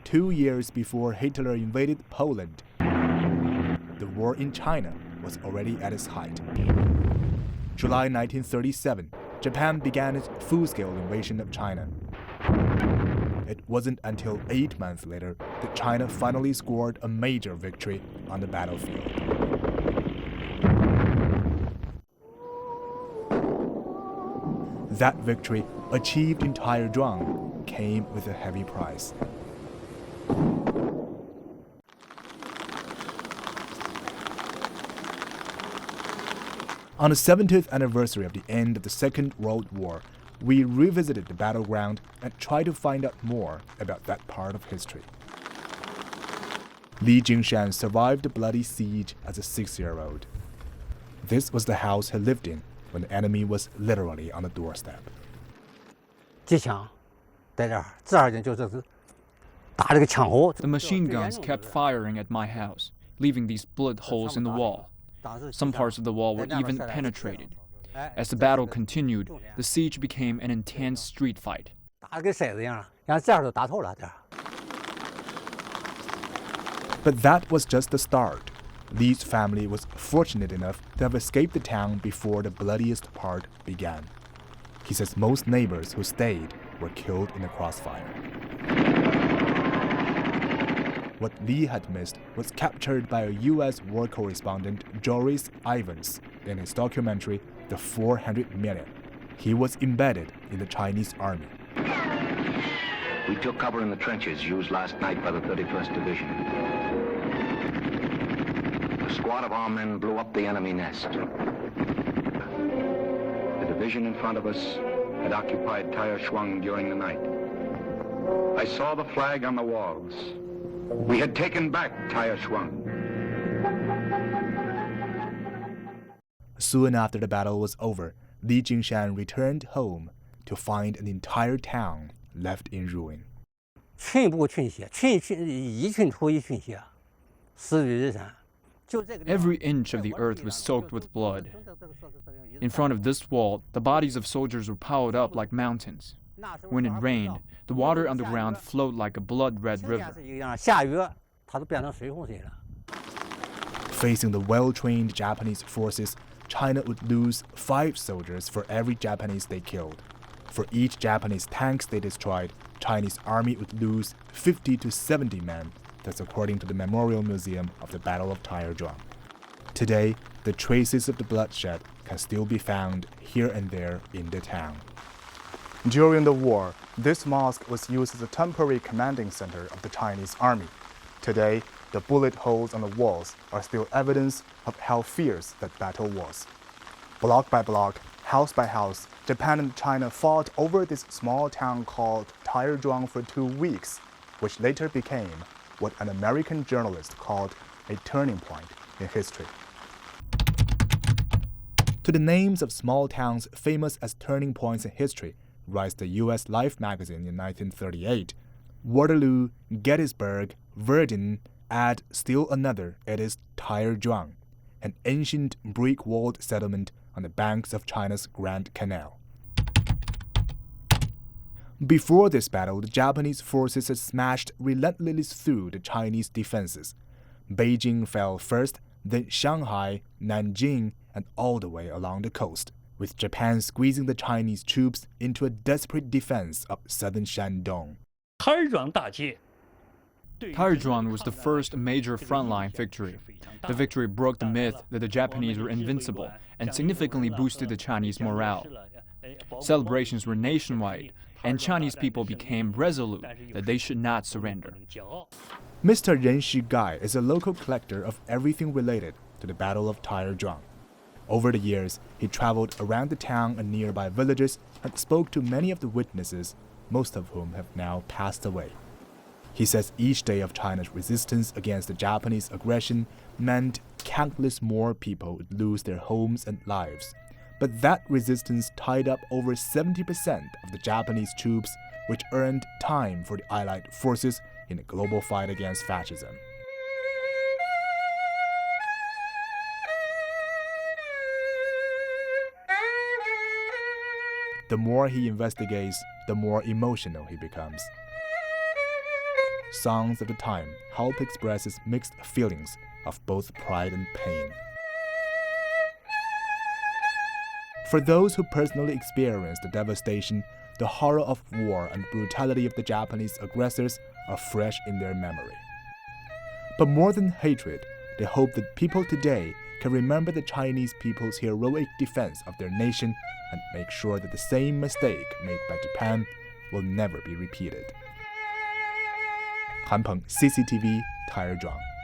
2 years before Hitler invaded Poland, the war in China was already at its height. July 1937, Japan began its full-scale invasion of China. It wasn't until 8 months later that China finally scored a major victory on the battlefield. That victory, achieved in Taierzhuang, came with a heavy price. On the 70th anniversary of the end of the Second World War, we revisited the battleground and tried to find out more about that part of history. Li Jingshan survived the bloody siege as a 6-year-old. This was the house he lived in when the enemy was literally on the doorstep. The machine guns kept firing at my house, leaving these bullet holes in the wall. Some parts of the wall were even penetrated. As the battle continued, the siege became an intense street fight. But that was just the start. Li's family was fortunate enough to have escaped the town before the bloodiest part began. He says most neighbors who stayed were killed in the crossfire. What Li had missed was captured by a U.S. war correspondent, Joris Ivans, in his documentary, The 400 Million. He was embedded in the Chinese army. We took cover in the trenches used last night by the 31st Division. A squad of our men blew up the enemy nest. The division in front of us had occupied Taierzhuang during the night. I saw the flag on the walls. We had taken back Taierzhuang. Soon after the battle was over, Li Jingshan returned home to find an entire town left in ruin. Every inch of the earth was soaked with blood. In front of this wall, the bodies of soldiers were piled up like mountains. When it rained, the water on the ground flowed like a blood-red river. Facing the well-trained Japanese forces, China would lose 5 soldiers for every Japanese they killed. For each Japanese tanks they destroyed, Chinese army would lose 50 to 70 men. That's according to the Memorial Museum of the Battle of Taierzhuang. Today, the traces of the bloodshed can still be found here and there in the town. During the war, this mosque was used as a temporary commanding center of the Chinese army. Today, the bullet holes on the walls are still evidence of how fierce that battle was. Block by block, house by house, Japan and China fought over this small town called Taierzhuang for 2 weeks, which later became what an American journalist called a turning point in history. To the names of small towns famous as turning points in history, writes the U.S. Life magazine in 1938, Waterloo, Gettysburg, Verdun, add still another, it is Taierzhuang, an ancient brick-walled settlement on the banks of China's Grand Canal. Before this battle, the Japanese forces had smashed relentlessly through the Chinese defenses. Beijing fell first, then Shanghai, Nanjing, and all the way along the coast, with Japan squeezing the Chinese troops into a desperate defense of southern Shandong. Taierzhuang was the first major frontline victory. The victory broke the myth that the Japanese were invincible and significantly boosted the Chinese morale. Celebrations were nationwide, and Chinese people became resolute that they should not surrender. Mr. Ren Shigai is a local collector of everything related to the Battle of Taierzhuang. Over the years, he traveled around the town and nearby villages and spoke to many of the witnesses, most of whom have now passed away. He says each day of China's resistance against the Japanese aggression meant countless more people would lose their homes and lives. But that resistance tied up over 70% of the Japanese troops, which earned time for the Allied forces in the global fight against fascism. The more he investigates, the more emotional he becomes. songs of the time help express mixed feelings of both pride and pain. For those who personally experienced the devastation, the horror of war and brutality of the Japanese aggressors are fresh in their memory. But more than hatred, they hope that people today can remember the Chinese people's heroic defense of their nation and make sure that the same mistake made by Japan will never be repeated. 韩鹏 CCTV Taierzhuang